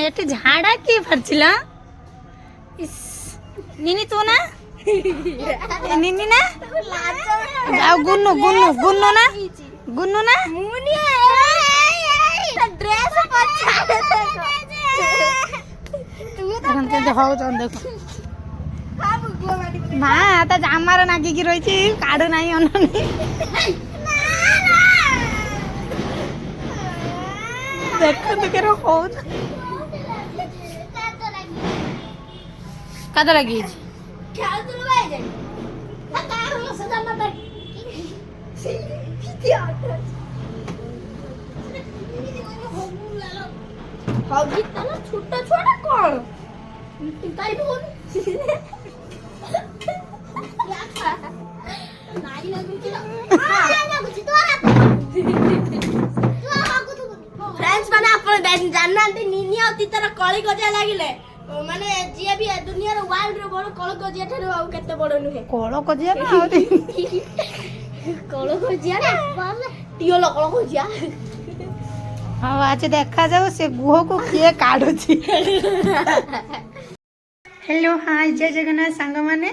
ଏଠି ଝାଡ଼ା କିଏ ଫାରିଥିଲା? ନିନି ତୁ ନା ନିନି ନା ଆଉ ଗୁନୁ ଗୁନୁ ଗୁନୁ ନା ଗୁନୁ ନା ହଉଛନ୍ତି ଦେଖ ମା ତା ଜାମାର ନାଗିକି ରହିଛି କାଢୁ ନାହିଁ ଅନନି ଦେଖନ୍ତୁ କେର ହଉଛ କାଦ ଲାଗିଛି ଛୋଟ ଛୁଆଟା କଣ ଜାଣିନାହାନ୍ତି ନିନି ଆଉ ତିତାର କଳି ଗଜିଆ ଲାଗିଲେ ମାନେ ଯିଏ ବି ଦୁନିଆର ୱାର୍ଲଡ ର ବଡ କଳ ଗଜିଆ ଠାରୁ ଆଉ କେତେ ବଡ ନୁହେଁ କଳ କଜିଆ ନା ଆହୁରି କଳ ଗଜିଆ ନା ଟିଓଲ କଳ ଗଜିଆ ହଉ ଆଜି ଦେଖାଯାଉ ସେ ଗୁହକୁ କିଏ କାଢୁଛି हेलो हाँ जय जगन्नाथ सांग मैंने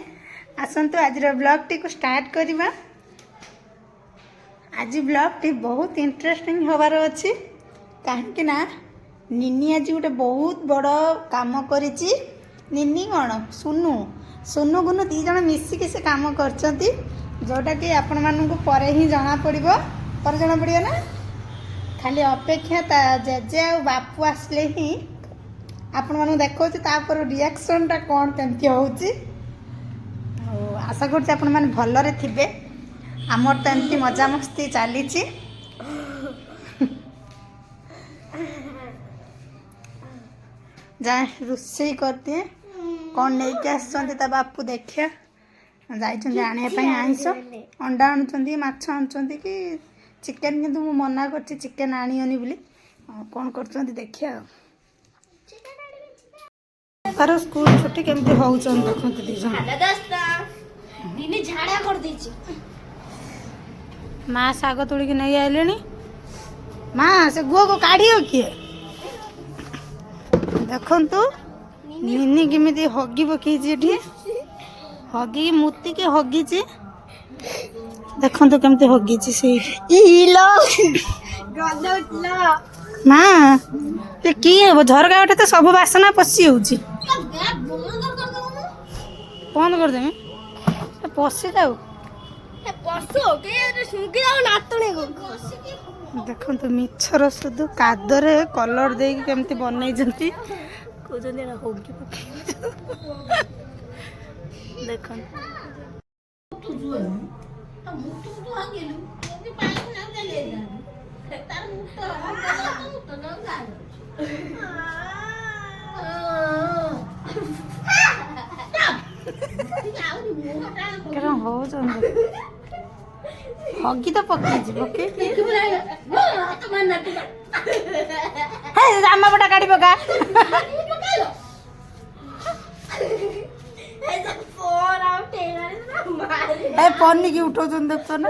आसतु आज ब्लॉग टी को स्टार्ट करवा आज ब्लॉग टी बहुत इंटरेस्टिंग होबार अच्छी कहीं ना निनी आज गोटे बहुत बड़ काम करिची निनी कौन सुनु सुनु गुनु दी जन मिसिकी से काम करचंती जोटा कि आपण मानू पर ही जना पड़ो पर जना पड़ो ना खाली अपेक्षा ता जेजे आ बापू आसले ही आपण मानू देखो तापर रिएक्शन टा कौन केमती होउची आशा करছি आपण माने भलरे थिबे हमर त एमती मजा मस्ती चलीची जा रुसई करते कौन नहीं के आसचंती ता बापू देखिया जाइछन आने पई आइसो अंडा आणचंती माछ आणचंती कि चिकन किंतु मु मना करछि चिकन आनियोनी बोली कौन करचंती देखिया तार स्कूल छुट्टी केमती होउछन देखंती दी जण निनी झाड़ा कर दीची माँ साग तोड़ के नहीं आइले माँ से गुआ को काढ़ियो किए देखंतु निनी केमिति हगी पकईची हगी मुति के हगीची देखंतु केमती हगीची से इलो गदोटलो माँ ये किए झरका उठे तो सब बासना पशि होउची बंद कर देमी पशि जाऊ देखो मिछर शुधु कादरे कलर दे केमती बनई देख हगी तो पकई रामा पटा काढ़ी पका पन्नी की उठो देख ना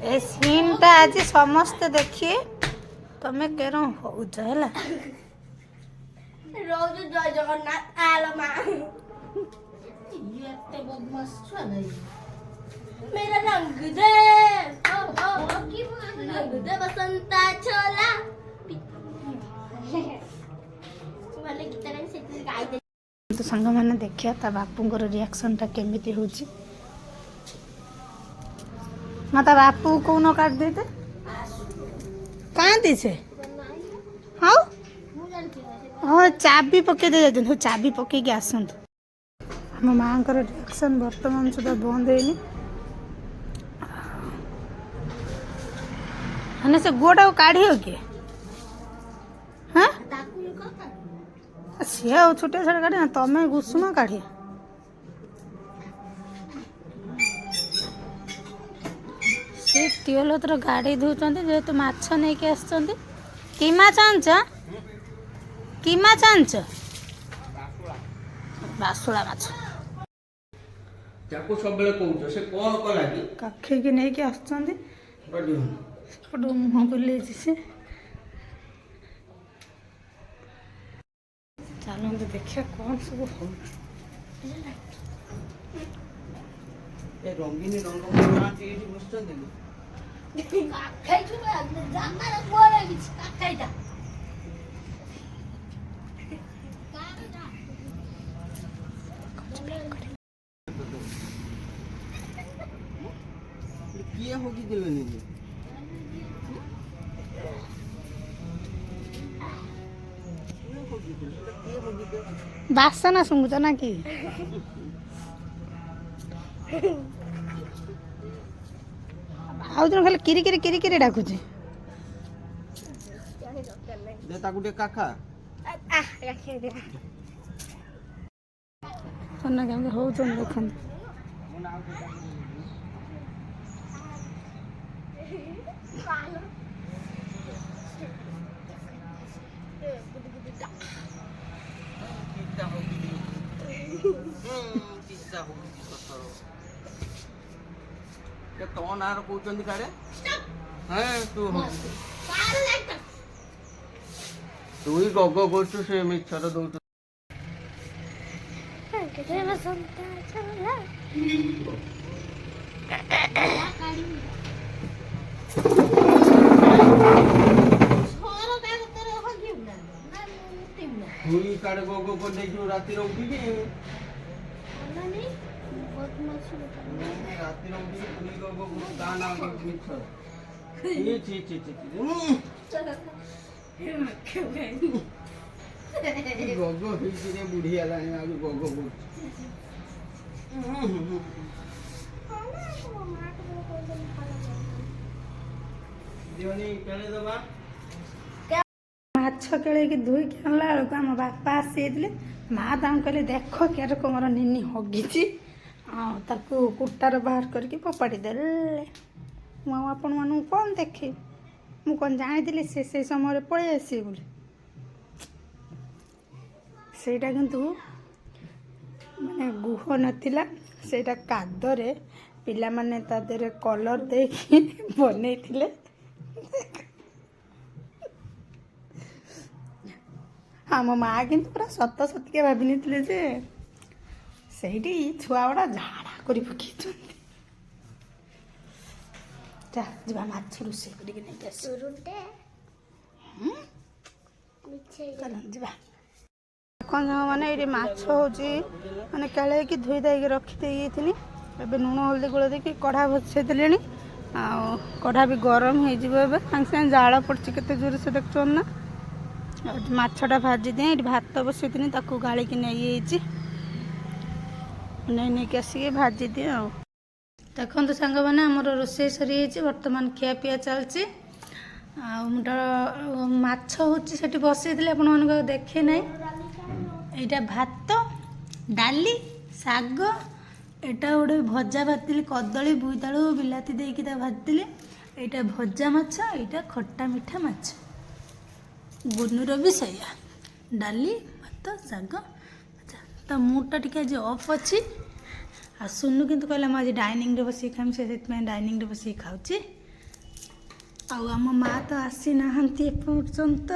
ए सीन टा आज समस्त देखिए तमें केर हो जय जगन्नाथ आलो मां ये ते बदमाश छुआ नहीं मेरा रंग दे रंग दे बसंता छोला वाले की तरह से गाय दे तो संग माने देखिया ता बापूंकर रिएक्शन टा केमिति होची माता बापू कौन काट देते कहाँ दिसे हाँ हाँ चाबी पके दे जाते चाबी पके के आसंत आम माँ रिएक्शन बर्तमान सुधा बंद है मैंने से गोटा को काढ़ी हो किए हाँ सी आ छोटे छोटे काढ़ी ना तमें गुसुम काढ़ी टिओल गाड़ी धोचंती जेहेतु माछ नहीं के आसचंती कि माछ आंच କି ମାଛ ଆଣିଛ? ବାସୁଳା ମାଛ। ତାକୁ ସବୁବେଳେ କହୁଛ ସେ କଣ କଲା କି? କାଖେଇକି ନେଇକି ଆସୁଛନ୍ତି। ସେପଟୁ ମୁହଁ ବୁଲେଇଛି ସେ। ଚାଲନ୍ତୁ ଦେଖିବା କ'ଣ ସବୁ ହଉଛି। ଏ ରଙ୍ଗିନୀ ରଙ୍ଗମଣି ଏଇଠି ବସିଛନ୍ତି କି? କାଖେଇଛୁ ଜାମାରେ କୁଆଡ଼େ କିଛି କାଖେଇଟା। କିଏ ହଗି ଦେଲେନି ଯେ? ବାସନା ଶୁଙ୍ଗୁଛ ନା କି? ଆଉ ଜଣ ଖାଲି କିରି କିରି ଡାକୁଛି। ଦେ ତାକୁ ଟିକେ କାଖା। ସନା କେମିତି ହଉଛନ୍ତି ଦେଖନ୍ତୁ। ତୋ ନାଁରେ କହୁଛନ୍ତି କାଳେ? ତୁ ହିଁ ଗଗ କରୁଛୁ ସେ ମିଛର ଦଉଛୁ। ତୁଇ କାଳେ ଗଗ କରିଦେଇଛୁ ରାତିରେ ଉଠିକି। ରାତିରେ ଉଠିକି ତୁଇ ଗଗ କରୁଛୁ ତା ନାଁ ମିଛର। ଗଗ ହେଇଛି ରେ ବୁଢୀ ହେଲାଣି ଆଉ ଗଗ କରୁଛୁ। ଦବା ମାଛ କେଳେଇକି ଧୋଇକି ଆଣିଲା ବେଳକୁ ଆମ ବାପା ଆସିଯାଇଥିଲେ। ମା ତାଙ୍କୁ କହିଲେ ଦେଖ କେରକ ମୋର ନିନି ହଗିଛି। ଆଉ ତାକୁ କୁଟାର ବାହାର କରିକି ଫୋପାଡ଼ି ଦେଲେ। ମୁଁ ଆଉ ଆପଣମାନଙ୍କୁ କ'ଣ ଦେଖେଇବି? ମୁଁ କ'ଣ ଜାଣିଥିଲି ସେ ସେଇ ସମୟରେ ପଳେଇ ଆସିବେ ବୋଲି? ସେଇଟା କିନ୍ତୁ ମାନେ ଗୁହ ନଥିଲା, ସେଇଟା କାଦରେ ପିଲାମାନେ ତା ଦେହରେ କଲର୍ ଦେଇକି ବନେଇଥିଲେ। ଆମ ମା' କିନ୍ତୁ ପୁରା ସତ ସତିକା ଭାବି ନେଇଥିଲେ ଯେ ସେଇଠି ଛୁଆ ଗୁଡ଼ା ଝାଡ଼ା କରି ପକେଇଛନ୍ତି। ଯା ଯିବା ମାଛ ରୋଷେଇ କରିକି ନେଇକି ଆସିବା। ଯିବା ଦେଖନ୍ତୁ ମାନେ ଏଇଠି ମାଛ ହେଉଛି ମାନେ କେଳେଇକି ଧୋଇ ଦେଇକି ରଖିଦେଇଥିଲି। ଏବେ ଲୁଣ ହଳଦୀ ଗୋଳ ଦେଇକି କଢ଼ା ବସେଇ ଦେଲେଣି। ଆଉ କଢ଼ା ବି ଗରମ ହେଇଯିବ ଏବେ। ସାଙ୍ଗେ ସାଙ୍ଗେ ଜାଳ ପଡ଼ିଛି କେତେ ଜୋରେ ସେ ଦେଖୁଛନ୍ତି ନା। ମାଛଟା ଭାଜି ଦିଏ। ଏଠି ଭାତ ବସେଇଥିଲି ତାକୁ ଗାଳିକି ନେଇଯାଇଛି। ନେଇକି ଆସିକି ଭାଜିଦିଏ ଆଉ। ଦେଖନ୍ତୁ ସାଙ୍ଗମାନେ ଆମର ରୋଷେଇ ସରିଯାଇଛି। ବର୍ତ୍ତମାନ ଖିଆପିଆ ଚାଲିଛି। ଆଉ ମୁଁ ତ ମାଛ ହେଉଛି ସେଠି ବସେଇଥିଲି ଆପଣମାନଙ୍କୁ ଆଉ ଦେଖେ ନାହିଁ। ଏଇଟା ଭାତ ଡାଲି ଶାଗ ଏଇଟା ଗୋଟେ ଭଜା ଭାଜିଥିଲି କଦଳୀ ବୋଇତାଳୁ ବିଲାତି ଦେଇକି ତା ଭାଜିଥିଲି। ଏଇଟା ଭଜା ମାଛ ଏଇଟା ଖଟା ମିଠା ମାଛ। ଗୁନୁର ବି ସେଇଆ ଡାଲି ଭାତ ଶାଗ ଭଜା। ତା ମୁଡ଼ଟା ଟିକେ ଆଜି ଅଫ୍ ଅଛି। ଆଉ ସୁନୁ କିନ୍ତୁ କହିଲା ମୁଁ ଆଜି ଡାଇନିଂରେ ବସିକି ଖାଇମି। ସେ ସେଥିପାଇଁ ଡାଇନିଂରେ ବସିକି ଖାଉଛି। ଆଉ ଆମ ମା ତ ଆସିନାହାନ୍ତି ଏପର୍ଯ୍ୟନ୍ତ।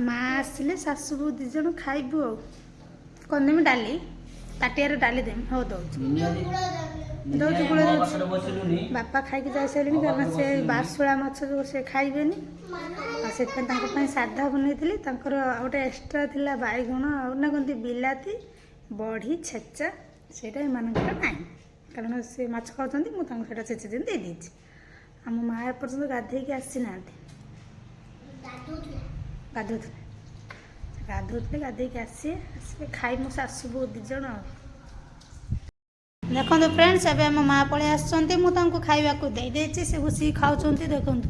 ମା ଆସିଲେ ଶାଶୁ ବୋହୂ ଦୁଇ ଜଣ ଖାଇବୁ ଆଉ। କ'ଣ ଦେମି ଡାଲି ତାଟିଆରେ ଡାଲି ଦେମି। ହଉ ଦେଉଛି ଗୁଳ ଦେଉଛି। ବାପା ଖାଇକି ଯାଇସାରିଲେଣି କାରଣ ସେ ବାସୁଳା ମାଛ ଯେଉଁ ସେ ଖାଇବେନି। ଆଉ ସେଥିପାଇଁ ତାଙ୍କ ପାଇଁ ସାଧା ବନେଇଥିଲି। ତାଙ୍କର ଆଉ ଗୋଟେ ଏକ୍ସଟ୍ରା ଥିଲା ବାଇଗଣ ଆଉ ନା କହନ୍ତି ବିଲାତି ବଢ଼ି ଛେଚା ସେଇଟା ଏମାନଙ୍କର ନାହିଁ କାରଣ ସେ ମାଛ ଖାଉଛନ୍ତି। ମୁଁ ତାଙ୍କୁ ସେଇଟା ଛେଚି ଦେଇ ଦେଇଛି। ଆମ ମା ଏପର୍ଯ୍ୟନ୍ତ ଗାଧେଇକି ଆସିନାହାନ୍ତି। ଗାଧୋଉଥିଲେ ଗାଧେଇକି ଆସିବେ ଖାଇ ମୋ ଶାଶୁ ବୋହୂ ଦୁଇ ଜଣ। ଦେଖନ୍ତୁ ଫ୍ରେଣ୍ଡସ୍ ଏବେ ଆମ ମା ପଳେଇ ଆସିଛନ୍ତି। ମୁଁ ତାଙ୍କୁ ଖାଇବାକୁ ଦେଇଦେଇଛି। ସେ ବସିକି ଖାଉଛନ୍ତି ଦେଖନ୍ତୁ।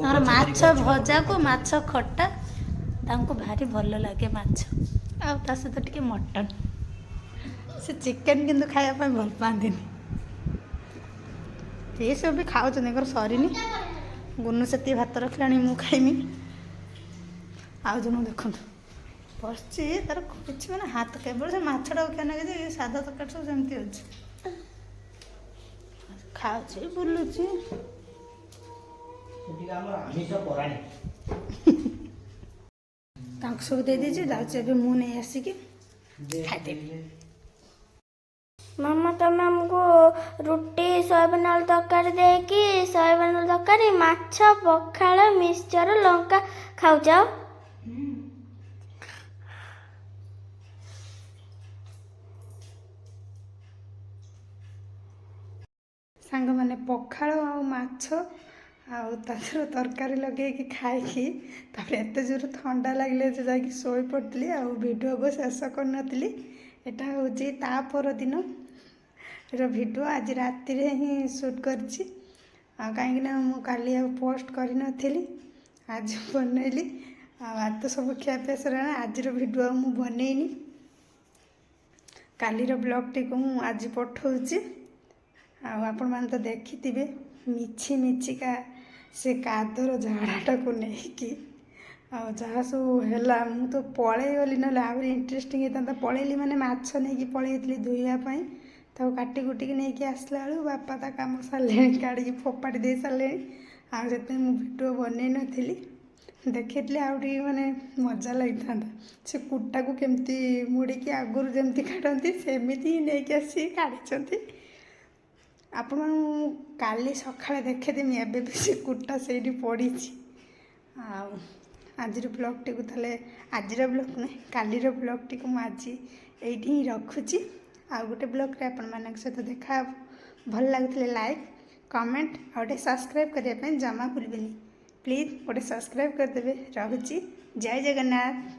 ଆମର ମାଛ ଭଜାକୁ ମାଛ ଖଟା ତାଙ୍କୁ ଭାରି ଭଲ ଲାଗେ ମାଛ ଆଉ ତା ସହିତ ଟିକେ ମଟନ୍। ସେ ଚିକେନ୍ କିନ୍ତୁ ଖାଇବା ପାଇଁ ଭଲ ପାଆନ୍ତିନି। ଏସବୁ ବି ଖାଉଛନ୍ତି ତାଙ୍କର ସରିନି। ଗୁନୁ ସେତିକି ଭାତ ରଖିଲାଣି ମୁଁ ଖାଇମି। ଆଉ ଜଣ ଦେଖନ୍ତୁ ବସିଛି ତାର କିଛି ମାନେ ହାତ କେବଳ ସେ ମାଛଟାକୁ କିଏ ନେଇଛି ସାଧା ତରକାରୀ ସବୁ ସେମିତି ଅଛି ଖାଉଛି ବୁଲୁଛି। ତାଙ୍କୁ ସବୁ ଦେଇଦେଇଛି ଯାଉଛି ଏବେ ମୁଁ ନେଇ ଆସିକି ଖାଇଦେବି। ମାମା ତମେ ଆମକୁ ରୁଟି ସୋୟାବିନ ଆଳୁ ତରକାରୀ ଦେଇକି ସୋୟାବିନ ଆଳୁ ତରକାରୀ ମାଛ ପଖାଳ ମିକ୍ସଚର ଲଙ୍କା ଖାଉଛ। ସାଙ୍ଗମାନେ ପଖାଳ ଆଉ ମାଛ ଆଉ ତା ଦେହରେ ତରକାରୀ ଲଗେଇକି ଖାଇକି ତାପରେ ଏତେ ଜୋର ଥଣ୍ଡା ଲାଗିଲେ ଯେ ଯାଇକି ଶୋଇପଡ଼ିଥିଲି ଆଉ ଭିଡ଼ିଓକୁ ଶେଷ କରିନଥିଲି। ଏଇଟା ହେଉଛି ତା ପରଦିନ ଭିଡ଼ିଓ ଆଜି ରାତିରେ ହିଁ ସୁଟ୍ କରିଛି। ଆଉ କାହିଁକିନା ମୁଁ କାଲି ଆଉ ପୋଷ୍ଟ କରିନଥିଲି ଆଜି ବନେଇଲି। ଆଉ ଆଜି ତ ସବୁ ଖିଆପିଆ ସରିଲାଣି ଆଜିର ଭିଡ଼ିଓ ଆଉ ମୁଁ ବନେଇନି। କାଲିର ବ୍ଲଗ୍ଟିକୁ ମୁଁ ଆଜି ପଠାଉଛି। ଆଉ ଆପଣମାନେ ତ ଦେଖିଥିବେ ମିଛିକା ସେ କାଦର ଝାଡ଼ାଟାକୁ ନେଇକି ଆଉ ଯାହା ସବୁ ହେଲା ମୁଁ ତ ପଳେଇଗଲି ନହେଲେ ଆହୁରି ଇଣ୍ଟରେଷ୍ଟିଂ ହେଇଥାନ୍ତା। ପଳେଇଲି ମାନେ ମାଛ ନେଇକି ପଳେଇଥିଲି ଧୋଇବା ପାଇଁ ତାକୁ କାଟି କୁଟିକି ନେଇକି ଆସିଲା ବେଳକୁ ବାପା ତା କାମ ସାରିଲେଣି କାଢ଼ିକି ଫୋପାଡ଼ି ଦେଇ ସାରିଲେଣି। ଆଉ ସେଥିପାଇଁ ମୁଁ ଭିଡ଼ିଓ ବନେଇ ନଥିଲି ଦେଖେଇଥିଲି ଆଉ ଟିକେ ମାନେ ମଜା ଲାଗିଥାନ୍ତା। ସେ କୁଟାକୁ କେମିତି ମୁଡ଼ିକି ଆଗରୁ ଯେମିତି କାଟନ୍ତି ସେମିତି ହିଁ ନେଇକି ଆସିକି କାଢ଼ିଛନ୍ତି। ଆପଣଙ୍କୁ କାଲି ସକାଳେ ଦେଖେଇଦେମି ଏବେ ବି ସେ କୁଟା ସେଇଠି ପଡ଼ିଛି। ଆଉ ଆଜିର ବ୍ଲଗ୍ଟିକୁ ତାହେଲେ ଆଜିର ବ୍ଲଗ୍ ନାହିଁ କାଲିର ବ୍ଲଗ୍ଟିକୁ ମୁଁ ଆଜି ଏଇଠି ହିଁ ରଖୁଛି। ଆଉ ଗୋଟେ ବ୍ଲଗ୍ରେ ଆପଣମାନଙ୍କ ସହିତ ଦେଖା ହେବ। ଭଲ ଲାଗୁଥିଲେ ଲାଇକ୍ କମେଣ୍ଟ ଆଉ ଗୋଟେ ସବସ୍କ୍ରାଇବ୍ କରିବା ପାଇଁ ଜମା ଭୁଲିବେନି। ପ୍ଲିଜ୍ ଗୋଟେ ସବସ୍କ୍ରାଇବ୍ କରିଦେବେ। ରହୁଛି ଜୟ ଜଗନ୍ନାଥ।